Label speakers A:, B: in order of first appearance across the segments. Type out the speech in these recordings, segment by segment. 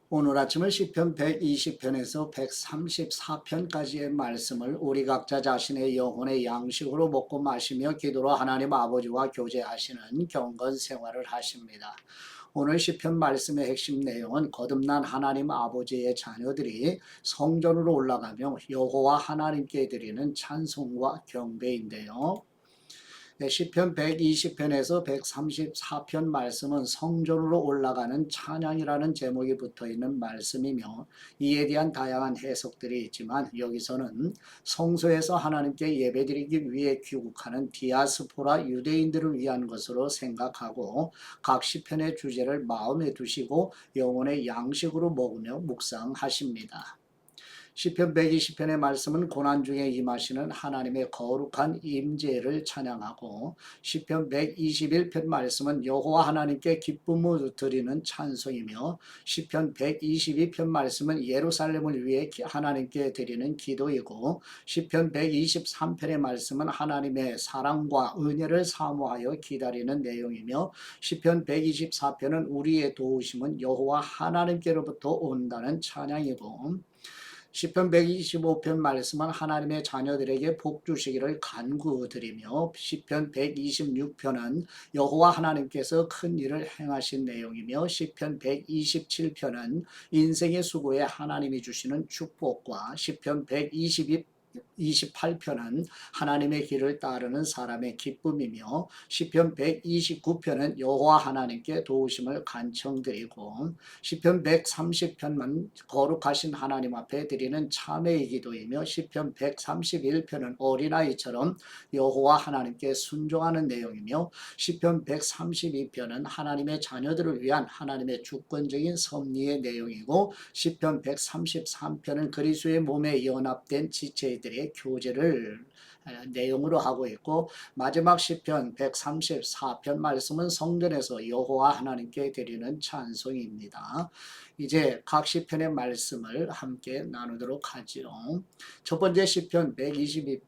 A: 오늘 아침은 시편 120편에서 134편까지의 말씀을 우리 각자 자신의 영혼의 양식으로 먹고 마시며 기도로 하나님 아버지와 교제하시는 경건 생활을 하십니다. 오늘 시편 말씀의 핵심 내용은 거듭난 하나님 아버지의 자녀들이 성전으로 올라가며 여호와 하나님께 드리는 찬송과 경배인데요. 시편 120편에서 134편 말씀은 성전으로 올라가는 찬양이라는 제목이 붙어있는 말씀이며 이에 대한 다양한 해석들이 있지만 여기서는 성소에서 하나님께 예배드리기 위해 귀국하는 디아스포라 유대인들을 위한 것으로 생각하고 각 시편의 주제를 마음에 두시고 영혼의 양식으로 먹으며 묵상하십니다. 시편 120편의 말씀은 고난 중에 임하시는 하나님의 거룩한 임재를 찬양하고 시편 121편 말씀은 여호와 하나님께 기쁨을 드리는 찬송이며 시편 122편 말씀은 예루살렘을 위해 하나님께 드리는 기도이고 시편 123편의 말씀은 하나님의 사랑과 은혜를 사모하여 기다리는 내용이며 시편 124편은 우리의 도우심은 여호와 하나님께로부터 온다는 찬양이고 시편 125편 말씀은 하나님의 자녀들에게 복 주시기를 간구드리며 시편 126편은 여호와 하나님께서 큰 일을 행하신 내용이며 시편 127편은 인생의 수고에 하나님이 주시는 축복과 시편 128편은 하나님의 길을 따르는 사람의 기쁨이며 시편 129편은 여호와 하나님께 도우심을 간청드리고 시편 130편만 거룩하신 하나님 앞에 드리는 참회의 기도이며 시편 131편은 어린아이처럼 여호와 하나님께 순종하는 내용이며 시편 132편은 하나님의 자녀들을 위한 하나님의 주권적인 섭리의 내용이고 시편 133편은 그리스도의 몸에 연합된 지체들의 교제를 내용으로 하고 있고 마지막 시편 134편 말씀은 성전에서 여호와 하나님께 드리는 찬송입니다. 이제 각 시편의 말씀을 함께 나누도록 하지요. 첫 번째 시편 120편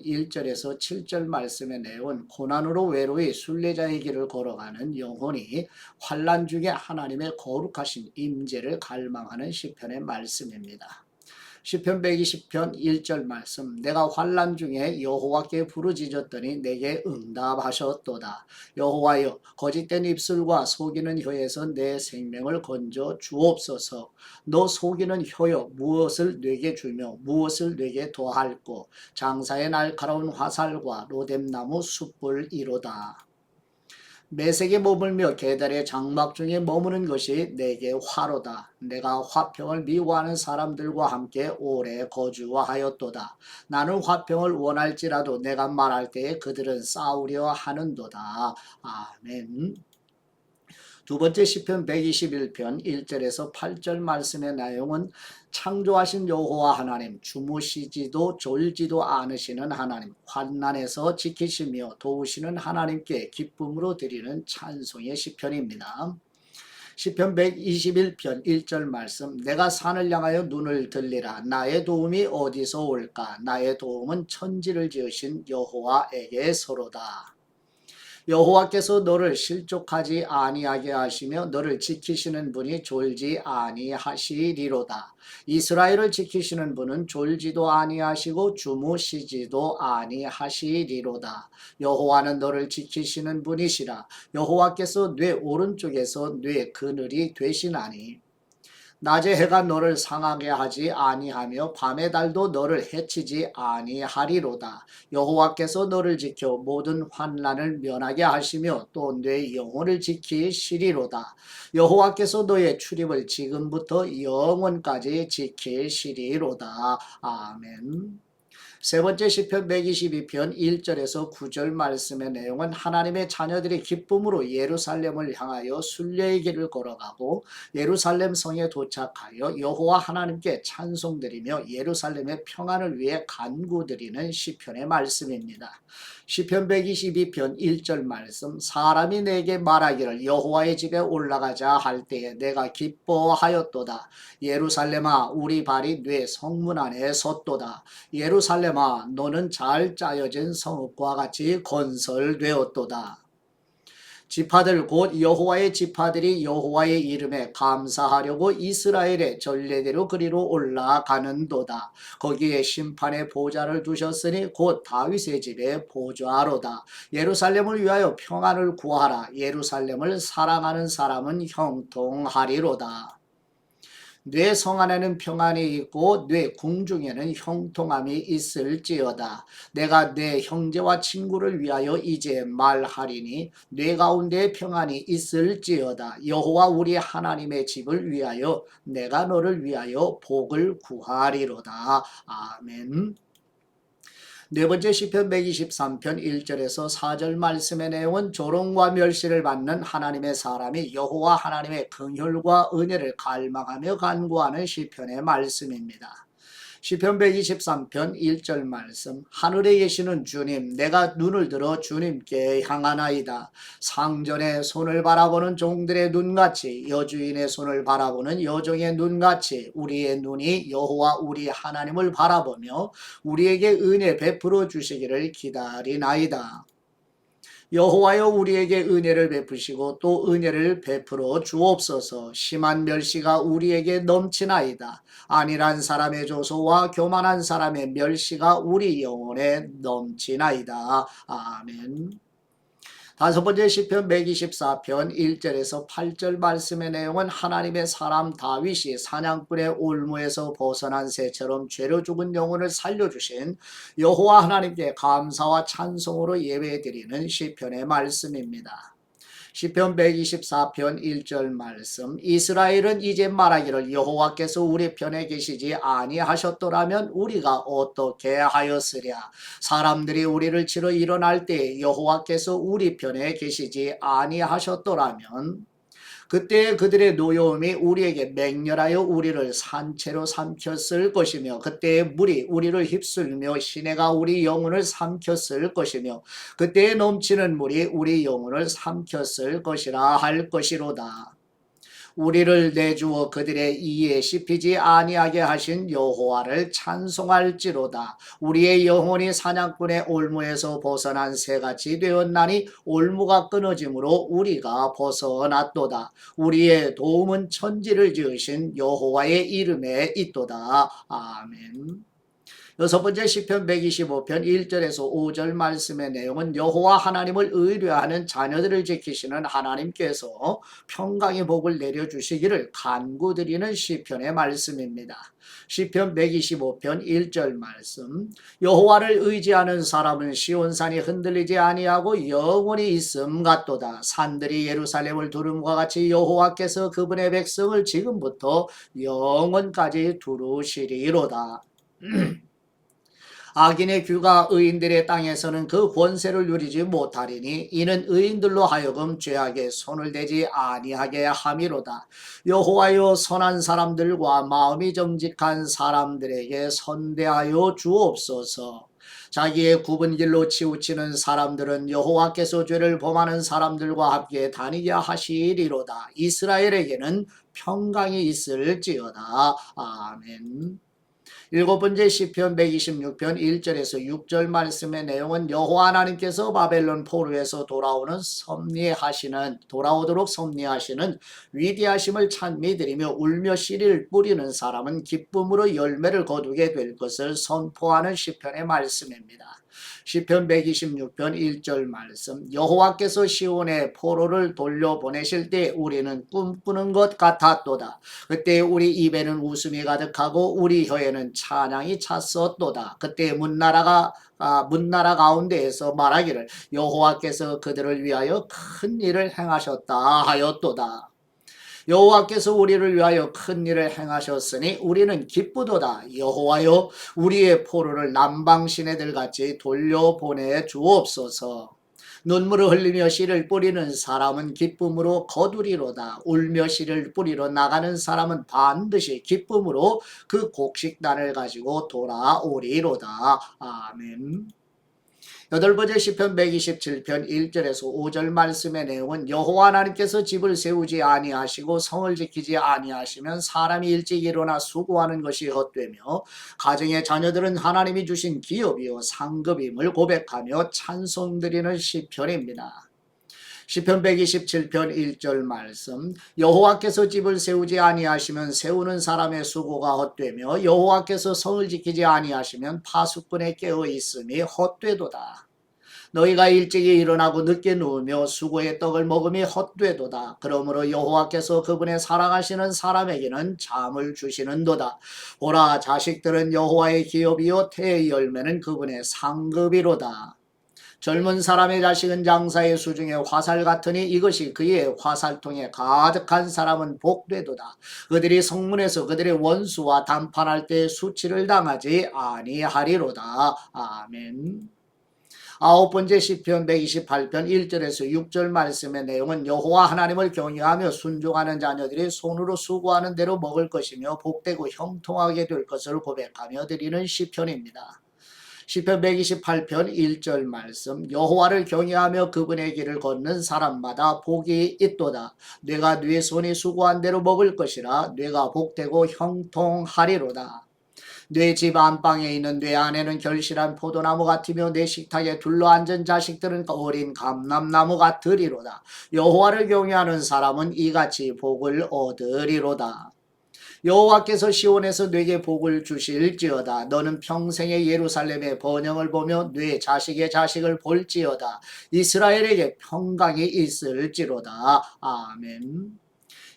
A: 1절에서 7절 말씀의 내용은 고난으로 외로이 순례자의 길을 걸어가는 영혼이 환난 중에 하나님의 거룩하신 임재를 갈망하는 시편의 말씀입니다. 시편 120편 1절 말씀 내가 환난 중에 여호와께 부르짖었더니 내게 응답하셨도다. 여호와여 거짓된 입술과 속이는 혀에서 내 생명을 건져 주옵소서. 너 속이는 혀여 무엇을 내게 주며 무엇을 내게 더할꼬. 장사의 날카로운 화살과 로뎀나무 숯불이로다. 매색에 머물며 계달의 장막 중에 머무는 것이 내게 화로다. 내가 화평을 미워하는 사람들과 함께 오래 거주하였도다. 나는 화평을 원할지라도 내가 말할 때에 그들은 싸우려 하는도다. 아멘. 두 번째 시편 121편 1절에서 8절 말씀의 내용은 창조하신 여호와 하나님, 주무시지도 졸지도 않으시는 하나님, 환난에서 지키시며 도우시는 하나님께 기쁨으로 드리는 찬송의 시편입니다. 시편 121편 1절 말씀 내가 산을 향하여 눈을 들리라. 나의 도움이 어디서 올까? 나의 도움은 천지를 지으신 여호와에게서로다. 여호와께서 너를 실족하지 아니하게 하시며 너를 지키시는 분이 졸지 아니하시리로다. 이스라엘을 지키시는 분은 졸지도 아니하시고 주무시지도 아니하시리로다. 여호와는 너를 지키시는 분이시라. 여호와께서 뇌 오른쪽에서 뇌 그늘이 되시나니 낮의 해가 너를 상하게 하지 아니하며 밤의 달도 너를 해치지 아니하리로다. 여호와께서 너를 지켜 모든 환난을 면하게 하시며 또 내 영혼을 지키시리로다. 여호와께서 너의 출입을 지금부터 영원까지 지키시리로다. 아멘. 세 번째 시편 122편 1절에서 9절 말씀의 내용은 하나님의 자녀들이 기쁨으로 예루살렘을 향하여 순례의 길을 걸어가고 예루살렘 성에 도착하여 여호와 하나님께 찬송드리며 예루살렘의 평안을 위해 간구드리는 시편의 말씀입니다. 시편 122편 1절 말씀 사람이 내게 말하기를 여호와의 집에 올라가자 할 때에 내가 기뻐하였도다. 예루살렘아 우리 발이 네 성문 안에 섰도다. 예루살렘아 너는 잘 짜여진 성읍과 같이 건설되었도다. 지파들 곧 여호와의 지파들이 여호와의 이름에 감사하려고 이스라엘의 전례대로 그리로 올라가는도다. 거기에 심판의 보좌를 두셨으니 곧 다윗의 집에 보좌로다. 예루살렘을 위하여 평안을 구하라. 예루살렘을 사랑하는 사람은 형통하리로다. 내 성 안에는 평안이 있고 내 궁중에는 형통함이 있을지어다. 내가 내 형제와 친구를 위하여 이제 말하리니 내 가운데 평안이 있을지어다. 여호와 우리 하나님의 집을 위하여 내가 너를 위하여 복을 구하리로다. 아멘. 네 번째 시편 123편 1절에서 4절 말씀의 내용은 조롱과 멸시를 받는 하나님의 사람이 여호와 하나님의 긍휼과 은혜를 갈망하며 간구하는 시편의 말씀입니다. 시편 123편 1절 말씀. 하늘에 계시는 주님, 내가 눈을 들어 주님께 향하나이다. 상전의 손을 바라보는 종들의 눈같이, 여주인의 손을 바라보는 여종의 눈같이 우리의 눈이 여호와 우리 하나님을 바라보며 우리에게 은혜 베풀어 주시기를 기다리나이다. 여호와여 우리에게 은혜를 베푸시고 또 은혜를 베풀어 주옵소서. 심한 멸시가 우리에게 넘치나이다. 안일한 사람의 조소와 교만한 사람의 멸시가 우리 영혼에 넘치나이다. 아멘. 다섯 번째 시편 124편 1절에서 8절 말씀의 내용은 하나님의 사람 다윗이 사냥꾼의 올무에서 벗어난 새처럼 죄로 죽은 영혼을 살려주신 여호와 하나님께 감사와 찬송으로 예배드리는 시편의 말씀입니다. 시편 124편 1절 말씀. 이스라엘은 이제 말하기를 여호와께서 우리 편에 계시지 아니하셨더라면 우리가 어떻게 하였으랴. 사람들이 우리를 치러 일어날 때 여호와께서 우리 편에 계시지 아니하셨더라면 그때 그들의 노여움이 우리에게 맹렬하여 우리를 산채로 삼켰을 것이며 그때의 물이 우리를 휩쓸며 시내가 우리 영혼을 삼켰을 것이며 그때에 넘치는 물이 우리 영혼을 삼켰을 것이라 할 것이로다. 우리를 내주어 그들의 이에 씹히지 아니하게 하신 여호와를 찬송할지로다. 우리의 영혼이 사냥꾼의 올무에서 벗어난 새같이 되었나니 올무가 끊어짐으로 우리가 벗어났도다. 우리의 도움은 천지를 지으신 여호와의 이름에 있도다. 아멘. 여섯 번째 시편 125편 1절에서 5절 말씀의 내용은 여호와 하나님을 의뢰하는 자녀들을 지키시는 하나님께서 평강의 복을 내려주시기를 간구드리는 시편의 말씀입니다. 시편 125편 1절 말씀. 여호와를 의지하는 사람은 시온산이 흔들리지 아니하고 영원히 있음 같도다. 산들이 예루살렘을 두름과 같이 여호와께서 그분의 백성을 지금부터 영원까지 두루시리로다. 악인의 규가 의인들의 땅에서는 그 권세를 누리지 못하리니 이는 의인들로 하여금 죄악에 손을 대지 아니하게 함이로다. 여호와여 선한 사람들과 마음이 정직한 사람들에게 선대하여 주옵소서. 자기의 굽은 길로 치우치는 사람들은 여호와께서 죄를 범하는 사람들과 함께 다니게 하시리로다. 이스라엘에게는 평강이 있을지어다. 아멘. 일곱 번째 시편 126편 1절에서 6절 말씀의 내용은 여호와 하나님께서 바벨론 포로에서 돌아오도록 섭리하시는 위대하심을 찬미드리며 울며 씨를 뿌리는 사람은 기쁨으로 열매를 거두게 될 것을 선포하는 시편의 말씀입니다. 시편 126편 1절 말씀. 여호와께서 시온의 포로를 돌려보내실 때 우리는 꿈꾸는 것 같았도다. 그때 우리 입에는 웃음이 가득하고 우리 혀에는 찬양이 찼었도다. 그때 문나라 가운데에서 말하기를 여호와께서 그들을 위하여 큰 일을 행하셨다 하였도다. 여호와께서 우리를 위하여 큰 일을 행하셨으니 우리는 기쁘도다. 여호와여 우리의 포로를 남방 시내들같이 돌려보내 주옵소서. 눈물을 흘리며 씨를 뿌리는 사람은 기쁨으로 거두리로다. 울며 씨를 뿌리러 나가는 사람은 반드시 기쁨으로 그 곡식단을 가지고 돌아오리로다. 아멘. 여덟 번째 시편 127편 1절에서 5절 말씀의 내용은 여호와 하나님께서 집을 세우지 아니하시고 성을 지키지 아니하시면 사람이 일찍 일어나 수고하는 것이 헛되며 가정의 자녀들은 하나님이 주신 기업이요 상급임을 고백하며 찬송드리는 시편입니다. 시편 127편 1절 말씀. 여호와께서 집을 세우지 아니하시면 세우는 사람의 수고가 헛되며 여호와께서 성을 지키지 아니하시면 파수꾼의 깨어 있음이 헛되도다. 너희가 일찍이 일어나고 늦게 누우며 수고의 떡을 먹음이 헛되도다. 그러므로 여호와께서 그분의 사랑하시는 사람에게는 잠을 주시는도다. 보라, 자식들은 여호와의 기업이요 태의 열매는 그분의 상급이로다. 젊은 사람의 자식은 장사의 수중에 화살 같으니 이것이 그의 화살통에 가득한 사람은 복되도다. 그들이 성문에서 그들의 원수와 담판할 때 수치를 당하지 아니하리로다. 아멘. 아홉 번째 시편 128편 1절에서 6절 말씀의 내용은 여호와 하나님을 경외하며 순종하는 자녀들이 손으로 수고하는 대로 먹을 것이며 복되고 형통하게 될 것을 고백하며 드리는 시편입니다. 시편 128편 1절 말씀. 여호와를 경외하며 그분의 길을 걷는 사람마다 복이 있도다. 뇌가 네 손이 수고한 대로 먹을 것이라 뇌가 복되고 형통하리로다. 내 집 안방에 있는 뇌 안에는 결실한 포도나무 같으며 내 식탁에 둘러앉은 자식들은 어린 감람나무 같으리로다. 여호와를 경외하는 사람은 이같이 복을 얻으리로다. 여호와께서 시온에서 네게 복을 주실지어다. 너는 평생의 예루살렘의 번영을 보며 네 자식의 자식을 볼지어다. 이스라엘에게 평강이 있을지로다. 아멘.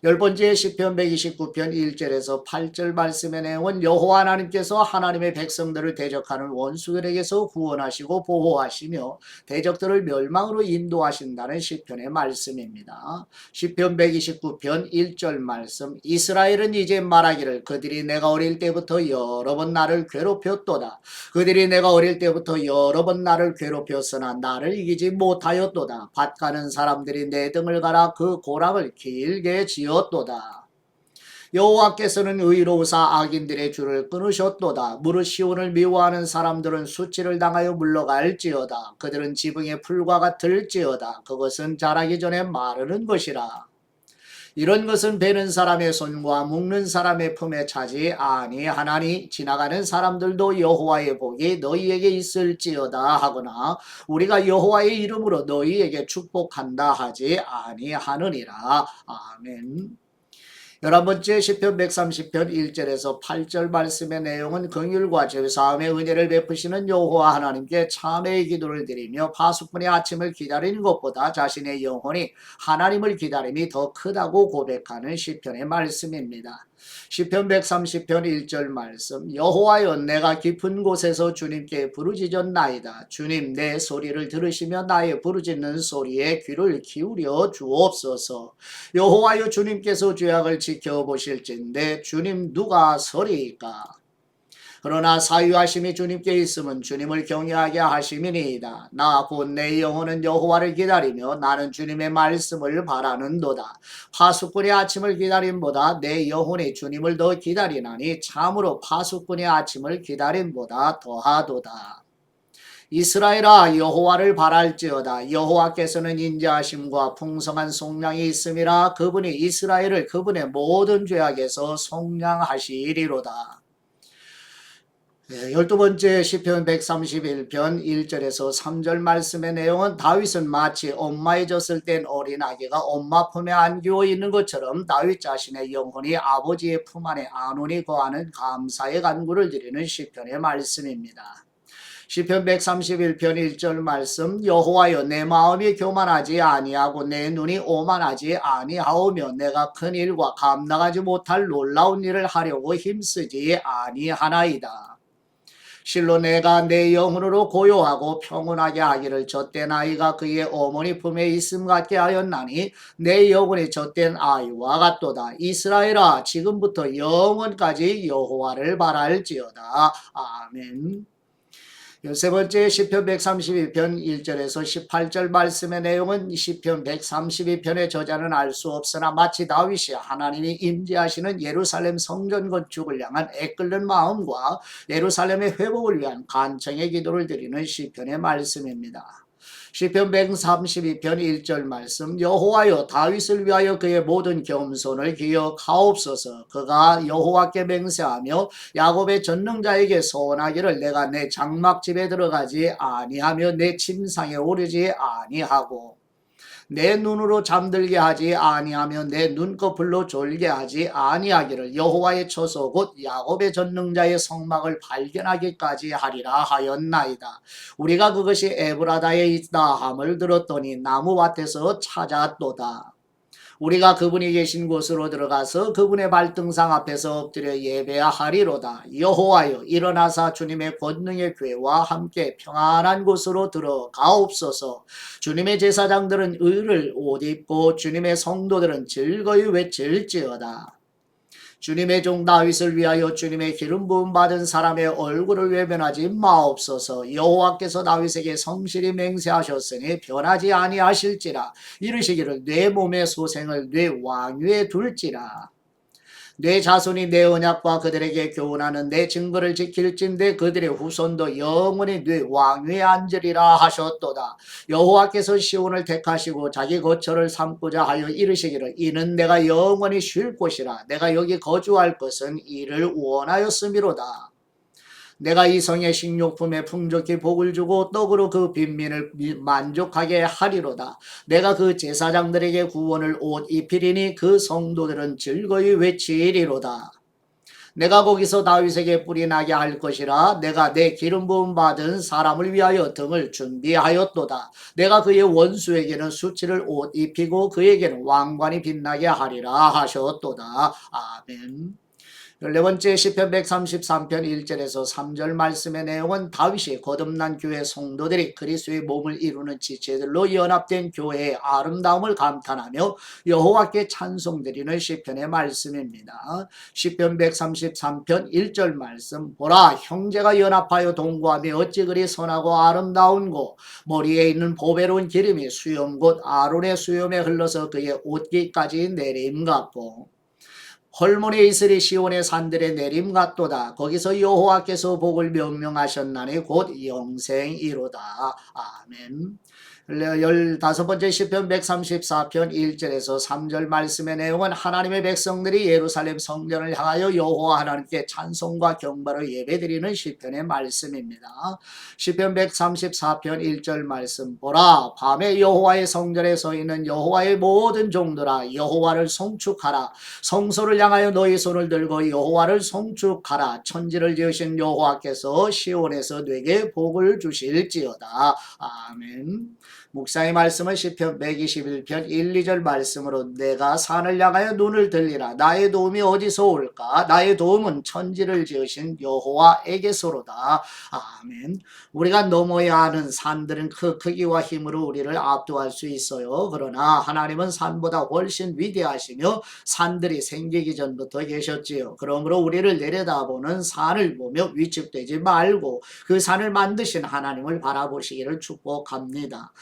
A: 열 번째 시편 129편 1절에서 8절 말씀의 내용은 여호와 하나님께서 하나님의 백성들을 대적하는 원수들에게서 구원하시고 보호하시며 대적들을 멸망으로 인도하신다는 시편의 말씀입니다. 시편 129편 1절 말씀. 이스라엘은 이제 말하기를 그들이 내가 어릴 때부터 여러 번 나를 괴롭혔도다. 그들이 내가 어릴 때부터 여러 번 나를 괴롭혔으나 나를 이기지 못하였도다. 밭 가는 사람들이 내 등을 갈아 그 고랑을 길게 지었도다. 여호와께서는 의로우사 악인들의 줄을 끊으셨도다. 무릇 시온을 미워하는 사람들은 수치를 당하여 물러갈지어다. 그들은 지붕의 풀과 같을지어다. 그것은 자라기 전에 마르는 것이라. 이런 것은 베는 사람의 손과 묶는 사람의 품에 차지 아니하나니 지나가는 사람들도 여호와의 복이 너희에게 있을지어다 하거나 우리가 여호와의 이름으로 너희에게 축복한다 하지 아니하느니라. 아멘. 11번째 시편 130편 1절에서 8절 말씀의 내용은 긍휼과 죄사함의 은혜를 베푸시는 여호와 하나님께 참회의 기도를 드리며 파수꾼의 아침을 기다리는 것보다 자신의 영혼이 하나님을 기다림이 더 크다고 고백하는 시편의 말씀입니다. 시편 130편 1절 말씀. 여호와여, 내가 깊은 곳에서 주님께 부르짖었나이다. 주님, 내 소리를 들으시며 나의 부르짖는 소리에 귀를 기울여 주옵소서. 여호와여, 주님께서 죄악을 지켜보실진데 주님 누가 서리이까? 그러나 사유하심이 주님께 있으면 주님을 경외하게 하심이니이다. 나 곧 내 영혼은 여호와를 기다리며 나는 주님의 말씀을 바라는도다. 파수꾼의 아침을 기다림보다 내 영혼이 주님을 더 기다리나니 참으로 파수꾼의 아침을 기다림보다 더하도다. 이스라엘아, 여호와를 바랄지어다. 여호와께서는 인자하심과 풍성한 속량이 있음이라. 그분이 이스라엘을 그분의 모든 죄악에서 속량하시리로다. 12번째 시편 131편 1절에서 3절 말씀의 내용은 다윗은 마치 엄마에 졌을 땐 어린 아기가 엄마 품에 안기워 있는 것처럼 다윗 자신의 영혼이 아버지의 품 안에 안온히 거하는 감사의 간구를 드리는 시편의 말씀입니다. 시편 131편 1절 말씀. 여호와여, 내 마음이 교만하지 아니하고 내 눈이 오만하지 아니하오며 내가 큰 일과 감당하지 못할 놀라운 일을 하려고 힘쓰지 아니하나이다. 실로 내가 내 영혼으로 고요하고 평온하게 하기를 젖된 아이가 그의 어머니 품에 있음 같게 하였나니 내 영혼이 젖된 아이와 같도다. 이스라엘아, 지금부터 영원까지 여호와를 바랄지어다. 아멘. 세 번째 시편 132편 1절에서 18절 말씀의 내용은 시편 132편의 저자는 알 수 없으나 마치 다윗이 하나님이 임재하시는 예루살렘 성전 건축을 향한 애끓는 마음과 예루살렘의 회복을 위한 간청의 기도를 드리는 시편의 말씀입니다. 시편 132편 1절 말씀. 여호와여, 다윗을 위하여 그의 모든 겸손을 기억하옵소서. 그가 여호와께 맹세하며 야곱의 전능자에게 서원하기를 내가 내 장막집에 들어가지 아니하며 내 침상에 오르지 아니하고 내 눈으로 잠들게 하지 아니하며 내 눈꺼풀로 졸게 하지 아니하기를 여호와의 처소 곧 야곱의 전능자의 성막을 발견하기까지 하리라 하였나이다. 우리가 그것이 에브라다에 있다 함을 들었더니 나무밭에서 찾았도다. 우리가 그분이 계신 곳으로 들어가서 그분의 발등상 앞에서 엎드려 예배하리로다. 여호와여 일어나사 주님의 권능의 교회와 함께 평안한 곳으로 들어가옵소서. 주님의 제사장들은 의를 옷 입고 주님의 성도들은 즐거이 외칠지어다. 주님의 종 다윗을 위하여 주님의 기름 부음 받은 사람의 얼굴을 외면하지 마옵소서. 여호와께서 다윗에게 성실히 맹세하셨으니 변하지 아니하실지라. 이르시기를 내 몸의 소생을 내 왕위에 둘지라. 내 자손이 내 언약과 그들에게 교훈하는 내 증거를 지킬진대 그들의 후손도 영원히 내 왕위에 앉으리라 하셨도다. 여호와께서 시온을 택하시고 자기 거처를 삼고자 하여 이르시기를 이는 내가 영원히 쉴 곳이라. 내가 여기 거주할 것은 이를 원하였음이로다. 내가 이 성의 식료품에 풍족히 복을 주고 떡으로 그 빈민을 만족하게 하리로다. 내가 그 제사장들에게 구원을 옷 입히리니 그 성도들은 즐거이 외치리로다. 내가 거기서 다윗에게 뿔이 나게 할 것이라. 내가 내 기름 부음 받은 사람을 위하여 등을 준비하였도다. 내가 그의 원수에게는 수치를 옷 입히고 그에게는 왕관이 빛나게 하리라 하셨도다. 아멘. 14번째 시편 133편 1절에서 3절 말씀의 내용은 다윗이 거듭난 교회 성도들이 그리스도의 몸을 이루는 지체들로 연합된 교회의 아름다움을 감탄하며 여호와께 찬송드리는 시편의 말씀입니다. 시편 133편 1절 말씀 보라 형제가 연합하여 동거하며 어찌 그리 선하고 아름다운고 머리에 있는 보배로운 기름이 수염 곧 아론의 수염에 흘러서 그의 옷깃까지 내림 같고 헐몬에 있으리 시온의 산들의 내림 같도다. 거기서 여호와께서 복을 명명하셨나니 곧 영생이로다. 아멘. 15번째 시편 134편 1절에서 3절 말씀의 내용은 하나님의 백성들이 예루살렘 성전을 향하여 여호와 하나님께 찬송과 경배로 예배드리는 시편의 말씀입니다. 시편 134편 1절 말씀 보라 밤에 여호와의 성전에 서 있는 여호와의 모든 종들아 여호와를 송축하라. 성소를 향하여 너희 손을 들고 여호와를 송축하라. 천지를 지으신 여호와께서 시온에서 네게 복을 주실지어다. 아멘. 묵상의 말씀은 시편 121편 1, 2절 말씀으로 내가 산을 향하여 눈을 들리라. 나의 도움이 어디서 올까? 나의 도움은 천지를 지으신 여호와에게서로다. 아멘. 우리가 넘어야 하는 산들은 그 크기와 힘으로 우리를 압도할 수 있어요. 그러나 하나님은 산보다 훨씬 위대하시며 산들이 생기기 전부터 계셨지요. 그러므로 우리를 내려다보는 산을 보며 위축되지 말고 그 산을 만드신 하나님을 바라보시기를 축복합니다.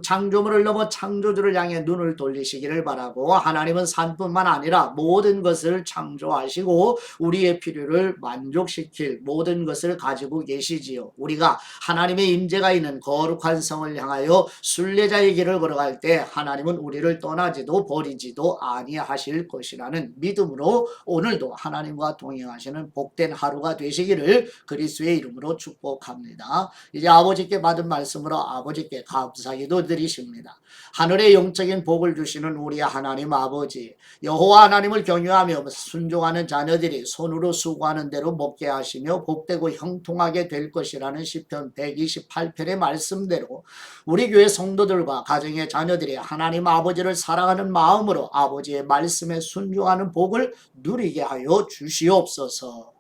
A: 창조물을 넘어 창조주를 향해 눈을 돌리시기를 바라고 하나님은 산뿐만 아니라 모든 것을 창조하시고 우리의 필요를 만족시킬 모든 것을 가지고 계시지요. 우리가 하나님의 임재가 있는 거룩한 성을 향하여 순례자의 길을 걸어갈 때 하나님은 우리를 떠나지도 버리지도 아니하실 것이라는 믿음으로 오늘도 하나님과 동행하시는 복된 하루가 되시기를 그리스도의 이름으로 축복합니다. 이제 아버지께 받은 말씀으로 아버지께 감사기도 드리십니다. 하늘의 영적인 복을 주시는 우리 하나님 아버지 여호와 하나님을 경유하며 순종하는 자녀들이 손으로 수고하는 대로 먹게 하시며 복되고 형통하게 될 것이라는 시편 128편의 말씀대로 우리 교회 성도들과 가정의 자녀들이 하나님 아버지를 사랑하는 마음으로 아버지의 말씀에 순종하는 복을 누리게 하여 주시옵소서.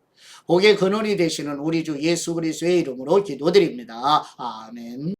A: 복의 근원이 되시는 우리 주 예수 그리스도의 이름으로 기도드립니다. 아멘.